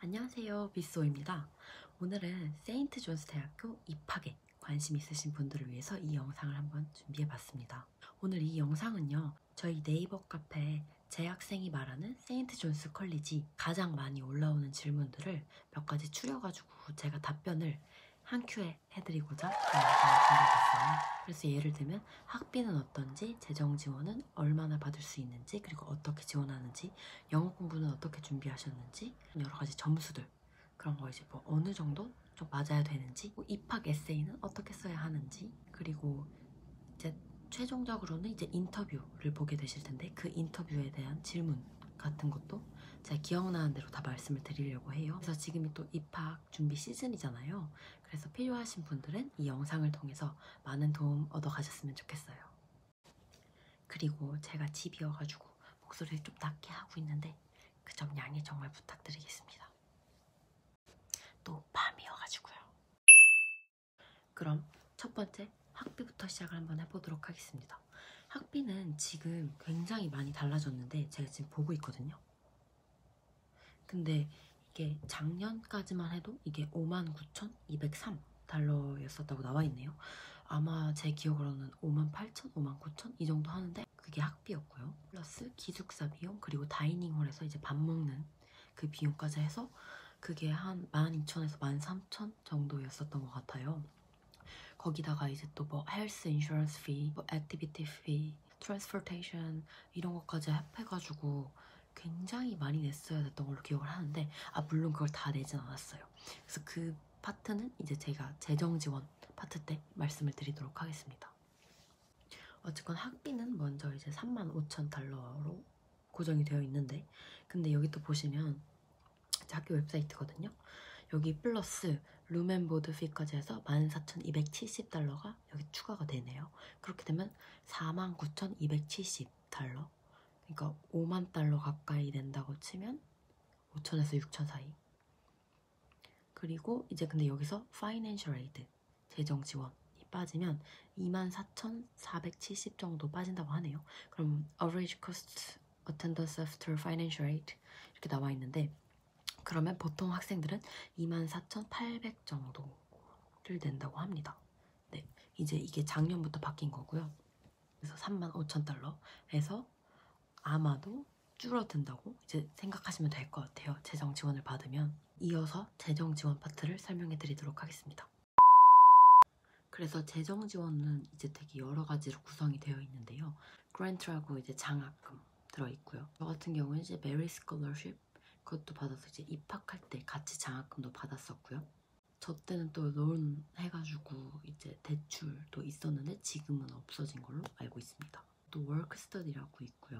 안녕하세요, 비쏘입니다. 오늘은 세인트 존스 대학교 입학에 관심 있으신 분들을 위해서 이 영상을 한번 준비해봤습니다. 오늘 이 영상은요, 저희 네이버 카페 재학생이 말하는 세인트 존스 컬리지 가장 많이 올라오는 질문들을 몇 가지 추려가지고 제가 답변을 한 큐에 해드리고자 이 영상을 준비해봤어요. 그래서 예를 들면 학비는 어떤지, 재정 지원은 얼마나 받을 수 있는지, 그리고 어떻게 지원하는지, 영어 공부는 어떻게 준비하셨는지, 여러 가지 점수들, 그런 거 이제 뭐 어느 정도 좀 맞아야 되는지, 뭐 입학 에세이는 어떻게 써야 하는지, 그리고 이제 최종적으로는 이제 인터뷰를 보게 되실 텐데 그 인터뷰에 대한 질문 같은 것도 제가 기억나는 대로 다 말씀을 드리려고 해요. 그래서 지금이 또 입학 준비 시즌이잖아요. 그래서 필요하신 분들은 이 영상을 통해서 많은 도움 얻어 가셨으면 좋겠어요. 그리고 제가 집이어가지고 목소리를 좀 낮게 하고 있는데 그 점 양해 정말 부탁드리겠습니다. 또 밤이어가지고요. 그럼 첫 번째 학비부터 시작을 한번 해보도록 하겠습니다. 학비는 지금 굉장히 많이 달라졌는데 제가 지금 보고 있거든요. 근데 이게 작년까지만 해도 이게 59,203달러였었다고 나와 있네요. 아마 제 기억으로는 58,000, 59,000 이 정도 하는데 그게 학비였고요. 플러스 기숙사 비용, 그리고 다이닝홀에서 이제 밥 먹는 그 비용까지 해서 그게 한 12,000에서 13,000 정도였었던 것 같아요. 거기다가 이제 또 뭐 헬스 인슈런스 피, 뭐 액티비티 피, 트랜스포테이션 이런 것까지 합해가지고 굉장히 많이 냈어야 됐던 걸로 기억을 하는데, 물론 그걸 다 내진 않았어요. 그래서 그 파트는 이제 제가 재정 지원 파트 때 말씀을 드리도록 하겠습니다. 어쨌건 학비는 먼저 이제 35,000달러로 고정이 되어 있는데, 근데 여기 또 보시면 학교 웹사이트거든요. 여기 플러스 룸앤보드 피까지 해서 14,270달러가 여기 추가가 되네요. 그렇게 되면 49,270달러, 그러니까 5만 달러 가까이 낸다고 치면 5천에서 6천 사이. 그리고 이제 근데 여기서 Financial Aid, 재정 지원이 빠지면 24,470 정도 빠진다고 하네요. 그럼 Average Cost Attendance After Financial Aid 이렇게 나와 있는데, 그러면 보통 학생들은 24,800 정도를 낸다고 합니다. 네, 이제 이게 작년부터 바뀐 거고요. 그래서 35,000달러에서 아마도 줄어든다고 이제 생각하시면 될 것 같아요. 재정 지원을 받으면. 이어서 재정 지원 파트를 설명해 드리도록 하겠습니다. 그래서 재정 지원은 이제 되게 여러 가지로 구성이 되어 있는데요. 그랜트라고 이제 장학금 들어있고요. 저 같은 경우는 이제 메리 스콜러십, 그것도 받아서 이제 입학할 때 같이 장학금도 받았었고요. 저 때는 또 론 해가지고 이제 대출도 있었는데 지금은 없어진 걸로 알고 있습니다. 또 워크스터디라고 있고요.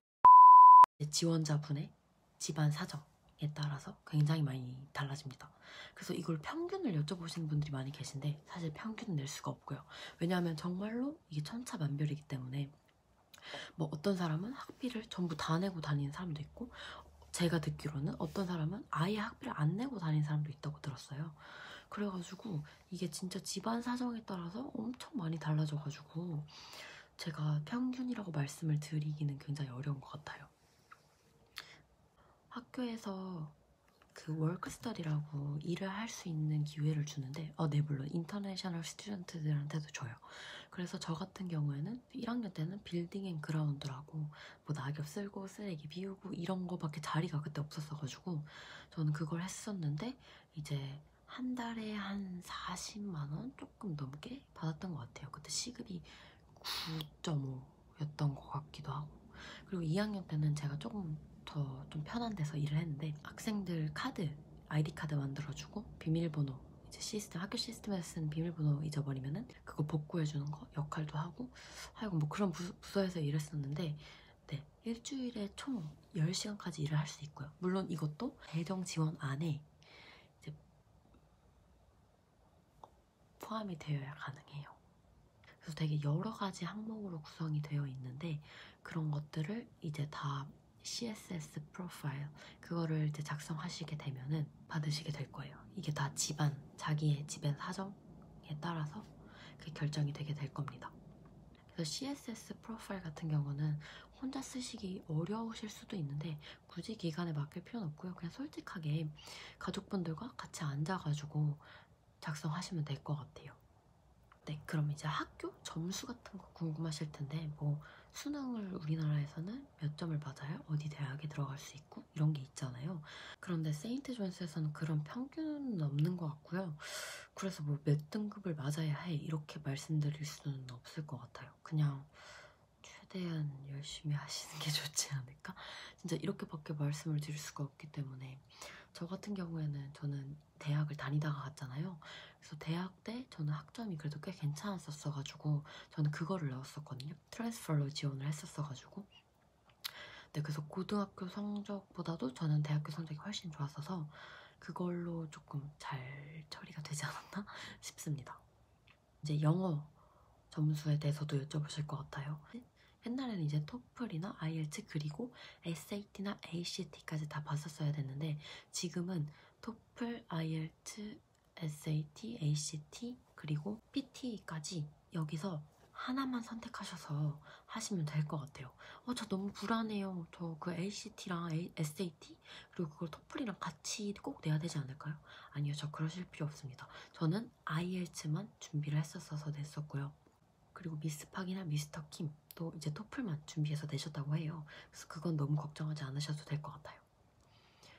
지원자분의 집안 사정에 따라서 굉장히 많이 달라집니다. 그래서 이걸 평균을 여쭤보시는 분들이 많이 계신데 사실 평균은 낼 수가 없고요. 왜냐하면 정말로 이게 천차만별이기 때문에 뭐 어떤 사람은 학비를 전부 다 내고 다니는 사람도 있고, 제가 듣기로는 어떤 사람은 아예 학비를 안 내고 다니는 사람도 있다고 들었어요. 그래가지고 이게 진짜 집안 사정에 따라서 엄청 많이 달라져가지고 제가 평균이라고 말씀을 드리기는 굉장히 어려운 것 같아요. 학교에서 그 워크스터디라고 일을 할 수 있는 기회를 주는데, 네, 물론 인터내셔널 스튜던트들한테도 줘요. 그래서 저 같은 경우에는 1학년 때는 빌딩 앤 그라운드라고 뭐 낙엽 쓸고 쓰레기 비우고 이런 거밖에 자리가 그때 없었어가지고 저는 그걸 했었는데 이제 한 달에 한 40만 원 조금 넘게 받았던 것 같아요. 그때 시급이 9.5였던 것 같기도 하고. 그리고 2학년 때는 제가 조금 더 좀 편한 데서 일을 했는데, 학생들 카드, 아이디 카드 만들어주고 비밀번호, 이제 시스템, 학교 시스템에서 쓰는 비밀번호 잊어버리면은 그거 복구해주는 거 역할도 하고, 하여간 뭐 그런 부서에서 일했었는데, 네, 일주일에 총 10시간까지 일을 할 수 있고요. 물론 이것도 재정 지원 안에 이제 포함이 되어야 가능해요. 그래서 되게 여러 가지 항목으로 구성이 되어 있는데, 그런 것들을 이제 다 CSS 프로파일 그거를 이제 작성하시게 되면은 받으시게 될 거예요. 이게 다 자기의 집안 사정에 따라서 그 결정이 되게 될 겁니다. 그래서 CSS 프로파일 같은 경우는 혼자 쓰시기 어려우실 수도 있는데 굳이 기간에 맡길 필요는 없고요. 그냥 솔직하게 가족분들과 같이 앉아가지고 작성하시면 될 것 같아요. 네, 그럼 이제 학교 점수 같은 거 궁금하실 텐데 뭐 수능을 우리나라에서는 몇 점을 맞아요? 어디 대학에 들어갈 수 있고 이런 게 있잖아요. 그런데 세인트 존스에서는 그런 평균은 없는 것 같고요. 그래서 뭐 몇 등급을 맞아야 해 이렇게 말씀드릴 수는 없을 것 같아요. 그냥 최대한 열심히 하시는 게 좋지 않을까? 진짜 이렇게밖에 말씀을 드릴 수가 없기 때문에 저 같은 경우에는 저는 대학을 다니다가 갔잖아요. 그래서 대학 때 저는 학점이 그래도 꽤 괜찮았었어가지고 저는 그거를 넣었었거든요. 트랜스퍼로 지원을 했었어가지고 네, 그래서 고등학교 성적보다도 저는 대학교 성적이 훨씬 좋았어서 그걸로 조금 잘 처리가 되지 않았나 싶습니다. 이제 영어 점수에 대해서도 여쭤보실 것 같아요. 옛날에는 이제 토플이나 IELTS 그리고 SAT나 ACT까지 다 봤었어야 됐는데 지금은 토플, IELTS, SAT, ACT 그리고 PT까지 여기서 하나만 선택하셔서 하시면 될 것 같아요. 저 너무 불안해요. 저 그 ACT랑 SAT 그리고 그걸 토플이랑 같이 꼭 내야 되지 않을까요? 아니요, 저 그러실 필요 없습니다. 저는 IELTS만 준비를 했었어서 냈었고요. 그리고 미스팍이나 미스터 킴도 이제 토플만 준비해서 내셨다고 해요. 그래서 그건 너무 걱정하지 않으셔도 될 것 같아요.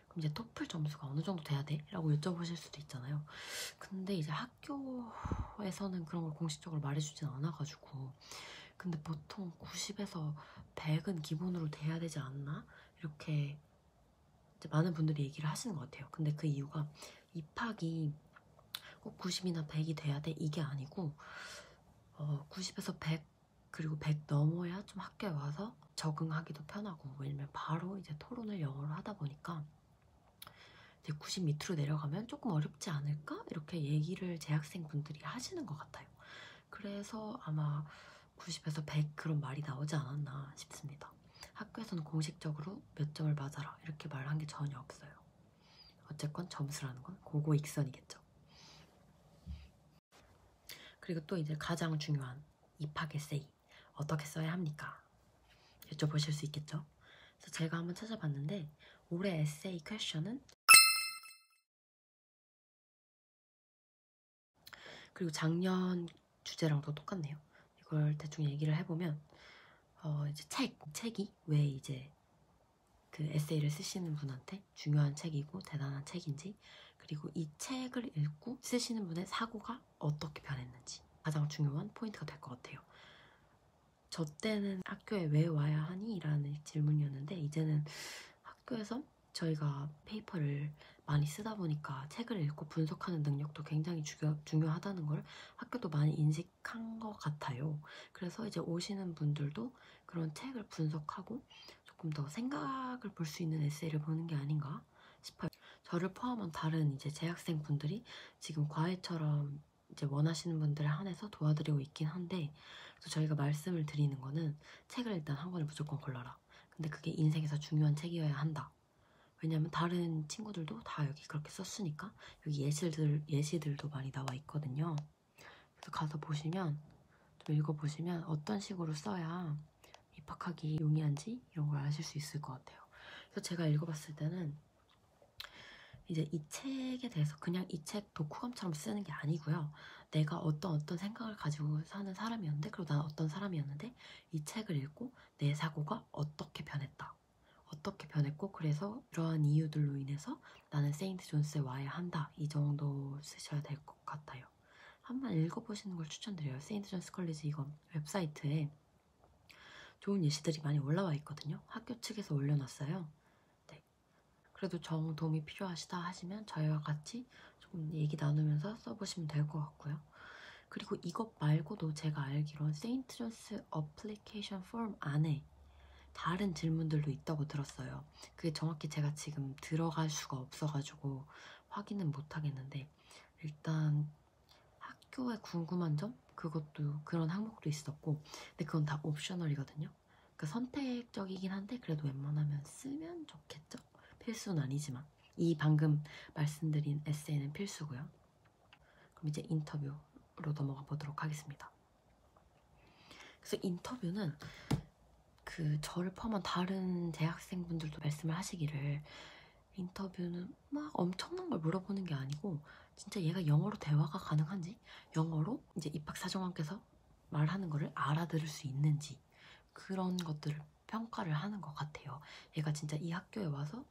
그럼 이제 토플 점수가 어느 정도 돼야 돼? 라고 여쭤보실 수도 있잖아요. 근데 이제 학교에서는 그런 걸 공식적으로 말해주진 않아가지고 근데 보통 90에서 100은 기본으로 돼야 되지 않나? 이렇게 이제 많은 분들이 얘기를 하시는 것 같아요. 근데 그 이유가 입학이 꼭 90이나 100이 돼야 돼 이게 아니고 90에서 100 그리고 100 넘어야 좀 학교에 와서 적응하기도 편하고 왜냐면 바로 이제 토론을 영어로 하다 보니까 이제 90 밑으로 내려가면 조금 어렵지 않을까? 이렇게 얘기를 재학생분들이 하시는 것 같아요. 그래서 아마 90에서 100 그런 말이 나오지 않았나 싶습니다. 학교에서는 공식적으로 몇 점을 맞아라 이렇게 말한 게 전혀 없어요. 어쨌건 점수라는 건 고고익선이겠죠. 그리고 또 이제 가장 중요한 입학 에세이 어떻게 써야 합니까? 여쭤보실 수 있겠죠? 그래서 제가 한번 찾아봤는데 올해 에세이 퀘션은 그리고 작년 주제랑도 똑같네요. 이걸 대충 얘기를 해보면 이제 책이 왜 이제 그 에세이를 쓰시는 분한테 중요한 책이고 대단한 책인지 그리고 이 책을 읽고 쓰시는 분의 사고가 어떻게 변했는지 가장 중요한 포인트가 될 것 같아요. 저 때는 학교에 왜 와야 하니? 라는 질문이었는데 이제는 학교에서 저희가 페이퍼를 많이 쓰다 보니까 책을 읽고 분석하는 능력도 굉장히 중요하다는 걸 학교도 많이 인식한 것 같아요. 그래서 이제 오시는 분들도 그런 책을 분석하고 조금 더 생각을 볼 수 있는 에세이를 보는 게 아닌가 싶어요. 저를 포함한 다른 이제 재학생 분들이 지금 과외처럼 이제 원하시는 분들에 한해서 도와드리고 있긴 한데 그래서 저희가 말씀을 드리는 거는 책을 일단 한 권을 무조건 골라라. 근데 그게 인생에서 중요한 책이어야 한다. 왜냐면 다른 친구들도 다 여기 그렇게 썼으니까 여기 예시들도 많이 나와 있거든요. 그래서 가서 보시면 좀 읽어보시면 어떤 식으로 써야 입학하기 용이한지 이런 걸 아실 수 있을 것 같아요. 그래서 제가 읽어봤을 때는 이제 이 책에 대해서 그냥 이 책 독후감처럼 쓰는 게 아니고요. 내가 어떤 생각을 가지고 사는 사람이었는데 그리고 난 어떤 사람이었는데 이 책을 읽고 내 사고가 어떻게 변했다. 어떻게 변했고 그래서 이러한 이유들로 인해서 나는 세인트 존스에 와야 한다. 이 정도 쓰셔야 될 것 같아요. 한번 읽어보시는 걸 추천드려요. 세인트 존스 컬리지 이거 웹사이트에 좋은 예시들이 많이 올라와 있거든요. 학교 측에서 올려놨어요. 네. 그래도 정 도움이 필요하시다 하시면 저희와 같이 조금 얘기 나누면서 써보시면 될 것 같고요. 그리고 이것 말고도 제가 알기론 세인트 존스 어플리케이션 폼 안에 다른 질문들도 있다고 들었어요. 그게 정확히 제가 지금 들어갈 수가 없어가지고 확인은 못 하겠는데 일단 학교에 궁금한 점? 그것도 그런 항목도 있었고 근데 그건 다 옵셔널이거든요. 그러니까 선택적이긴 한데 그래도 웬만하면 쓰면 좋겠죠? 필수는 아니지만 이 방금 말씀드린 에세이는 필수고요. 그럼 이제 인터뷰로 넘어가 보도록 하겠습니다. 그래서 인터뷰는 그 저를 포함한 다른 재학생분들도 말씀을 하시기를 인터뷰는 막 엄청난 걸 물어보는 게 아니고 진짜 얘가 영어로 대화가 가능한지, 영어로 이제 입학사정관께서 말하는 거를 알아들을 수 있는지, 그런 것들을 평가를 하는 것 같아요. 얘가 진짜 이 학교에 와서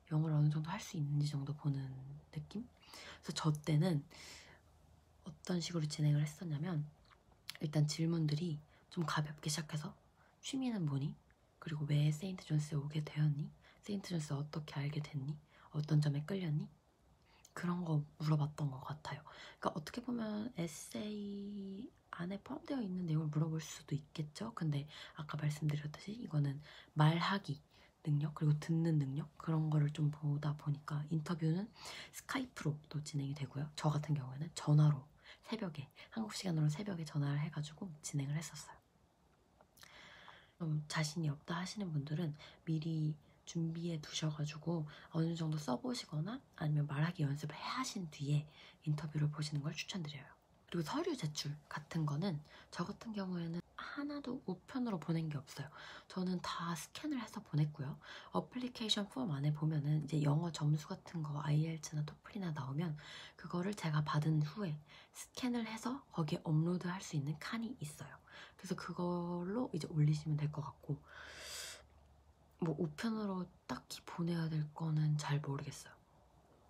영어를 어느 정도 할 수 있는지 정도 보는 느낌? 그래서 저 때는 어떤 식으로 진행을 했었냐면, 일단 질문들이 좀 가볍게 시작해서 취미는 뭐니? 그리고 왜 세인트 존스에 오게 되었니? 세인트 존스 어떻게 알게 됐니? 어떤 점에 끌렸니? 그런 거 물어봤던 것 같아요. 그러니까 어떻게 보면 에세이 안에 포함되어 있는 내용을 물어볼 수도 있겠죠. 근데 아까 말씀드렸듯이 이거는 말하기 능력 그리고 듣는 능력 그런 거를 좀 보다 보니까 인터뷰는 스카이프로 또 진행이 되고요. 저 같은 경우에는 전화로 새벽에, 한국 시간으로 새벽에 전화를 해가지고 진행을 했었어요. 좀 자신이 없다 하시는 분들은 미리 준비해 두셔가지고 어느 정도 써보시거나 아니면 말하기 연습을 해 하신 뒤에 인터뷰를 보시는 걸 추천드려요. 그리고 서류 제출 같은 거는 저 같은 경우에는 하나도 우편으로 보낸 게 없어요. 저는 다 스캔을 해서 보냈고요. 어플리케이션 폼 안에 보면은 이제 영어 점수 같은 거 IELTS나 토플이나 나오면 그거를 제가 받은 후에 스캔을 해서 거기에 업로드 할 수 있는 칸이 있어요. 그래서 그걸로 이제 올리시면 될 것 같고, 뭐 우편으로 딱히 보내야 될 거는 잘 모르겠어요.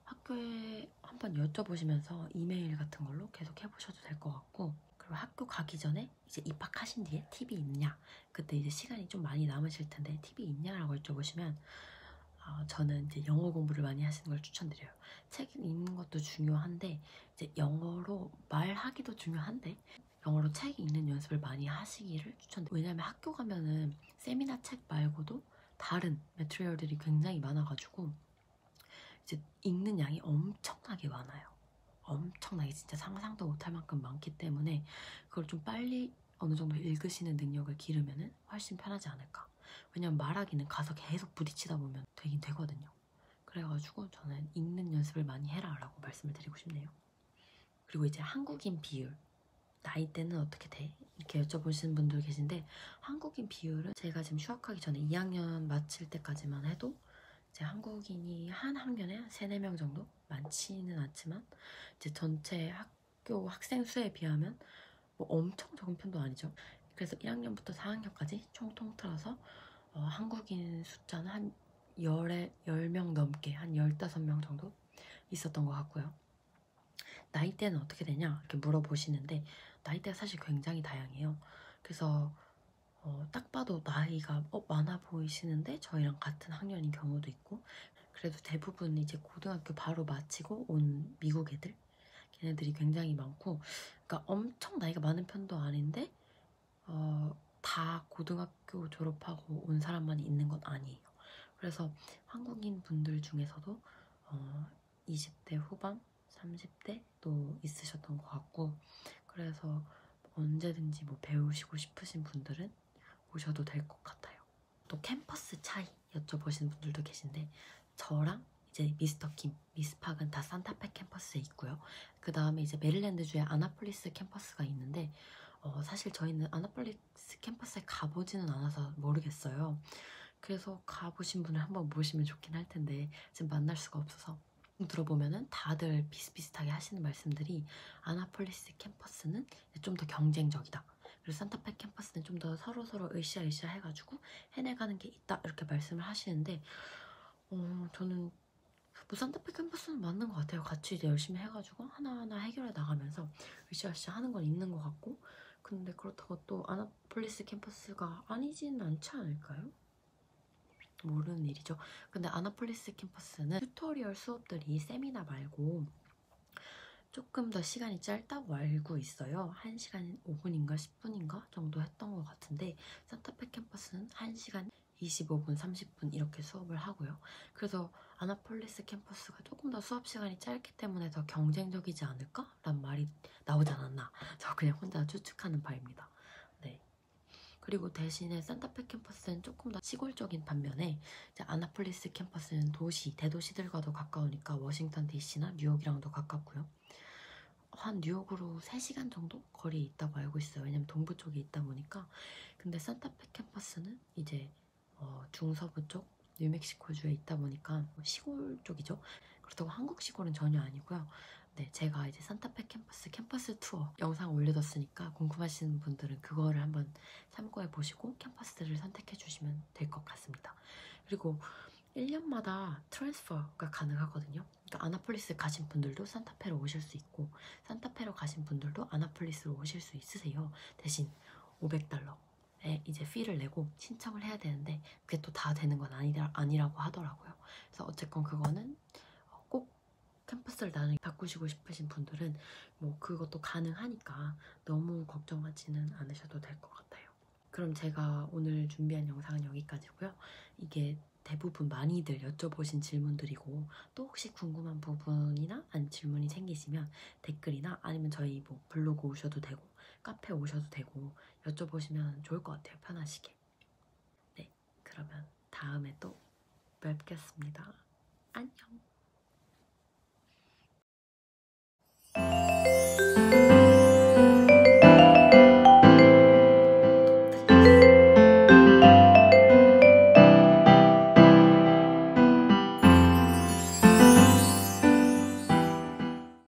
학교에 한번 여쭤보시면서 이메일 같은 걸로 계속 해보셔도 될 것 같고, 그리고 학교 가기 전에 이제 입학하신 뒤에 팁이 있냐, 그때 이제 시간이 좀 많이 남으실 텐데 팁이 있냐라고 여쭤보시면 저는 이제 영어 공부를 많이 하시는 걸 추천드려요. 책 읽는 것도 중요한데 이제 영어로 말하기도 중요한데 영어로 책 읽는 연습을 많이 하시기를 추천드려요. 왜냐면 학교 가면은 세미나 책 말고도 다른 매트리얼들이 굉장히 많아가지고 이제 읽는 양이 엄청나게 많아요. 엄청나게 진짜 상상도 못할 만큼 많기 때문에 그걸 좀 빨리 어느 정도 읽으시는 능력을 기르면은 훨씬 편하지 않을까. 왜냐면 말하기는 가서 계속 부딪히다 보면 되긴 되거든요. 그래가지고 저는 읽는 연습을 많이 해라 라고 말씀을 드리고 싶네요. 그리고 이제 한국인 비율, 나이대는 어떻게 돼? 이렇게 여쭤보시는 분들 계신데, 한국인 비율은 제가 지금 휴학하기 전에 2학년 마칠 때까지만 해도 이제 한국인이 한 학년에 3, 4명 정도? 많지는 않지만 이제 전체 학교 학생 수에 비하면 뭐 엄청 적은 편도 아니죠. 그래서 1학년부터 4학년까지 총 통틀어서 한국인 숫자는 한 10명 넘게, 한 15명 정도 있었던 것 같고요. 나이대는 어떻게 되냐? 이렇게 물어보시는데 나이대가 사실 굉장히 다양해요. 그래서 딱 봐도 나이가 많아 보이시는데 저희랑 같은 학년인 경우도 있고, 그래도 대부분 이제 고등학교 바로 마치고 온 미국 애들, 걔네들이 굉장히 많고, 그러니까 엄청 나이가 많은 편도 아닌데 다 고등학교 졸업하고 온 사람만 있는 건 아니에요. 그래서 한국인 분들 중에서도 20대 후반, 30대도 있으셨던 것 같고, 그래서 언제든지 뭐 배우시고 싶으신 분들은 오셔도 될 것 같아요. 또 캠퍼스 차이 여쭤보시는 분들도 계신데, 저랑 이제 미스터 킴, 미스팍은 다 산타페 캠퍼스에 있고요. 그 다음에 이제 메릴랜드주에 아나폴리스 캠퍼스가 있는데 사실 저희는 아나폴리스 캠퍼스에 가보지는 않아서 모르겠어요. 그래서 가보신 분을 한번 모시면 좋긴 할 텐데 지금 만날 수가 없어서, 들어보면은 다들 비슷비슷하게 하시는 말씀들이 아나폴리스 캠퍼스는 좀 더 경쟁적이다. 그리고 산타페 캠퍼스는 좀 더 서로서로 으쌰으쌰 해가지고 해내가는 게 있다 이렇게 말씀을 하시는데 저는 뭐 산타페 캠퍼스는 맞는 것 같아요. 같이 이제 열심히 해가지고 하나하나 해결해 나가면서 으쌰으쌰 하는 건 있는 것 같고, 근데 그렇다고 또 아나폴리스 캠퍼스가 아니지는 않지 않을까요? 모르는 일이죠. 근데 아나폴리스 캠퍼스는 튜토리얼 수업들이 세미나 말고 조금 더 시간이 짧다고 알고 있어요. 1시간 5분인가 10분인가 정도 했던 것 같은데 산타페 캠퍼스는 1시간 25분, 30분 이렇게 수업을 하고요. 그래서 아나폴리스 캠퍼스가 조금 더 수업 시간이 짧기 때문에 더 경쟁적이지 않을까? 라는 말이 나오지 않았나. 저 그냥 혼자 추측하는 바입니다. 네. 그리고 대신에 산타페 캠퍼스는 조금 더 시골적인 반면에 이제 아나폴리스 캠퍼스는 도시, 대도시들과도 가까우니까 워싱턴 DC나 뉴욕이랑도 가깝고요. 한 뉴욕으로 3시간 정도 거리에 있다고 알고 있어요. 왜냐면 동부 쪽에 있다 보니까. 근데 산타페 캠퍼스는 이제 중서부 쪽 뉴멕시코주에 있다 보니까 시골 쪽이죠. 그렇다고 한국 시골은 전혀 아니고요. 네, 제가 이제 산타페 캠퍼스 투어 영상 올려뒀으니까 궁금하신 분들은 그거를 한번 참고해 보시고 캠퍼스를 선택해 주시면 될 것 같습니다. 그리고 1년마다 트랜스퍼가 가능하거든요. 그러니까 아나폴리스 가신 분들도 산타페로 오실 수 있고 산타페로 가신 분들도 아나폴리스로 오실 수 있으세요. 대신 $500에 이제 피를 내고 신청을 해야 되는데 그게 또 다 되는 건 아니라고 하더라고요. 그래서 어쨌건 그거는 꼭 캠퍼스를 나중에 바꾸시고 싶으신 분들은 뭐 그것도 가능하니까 너무 걱정하지는 않으셔도 될 것 같아요. 그럼 제가 오늘 준비한 영상은 여기까지고요. 이게 대부분 많이들 여쭤보신 질문들이고 또 혹시 궁금한 부분이나 아니면 질문이 생기시면 댓글이나 아니면 저희 뭐 블로그 오셔도 되고 카페 오셔도 되고 여쭤보시면 좋을 것 같아요. 편하시게. 네, 그러면 다음에 또 뵙겠습니다. 안녕!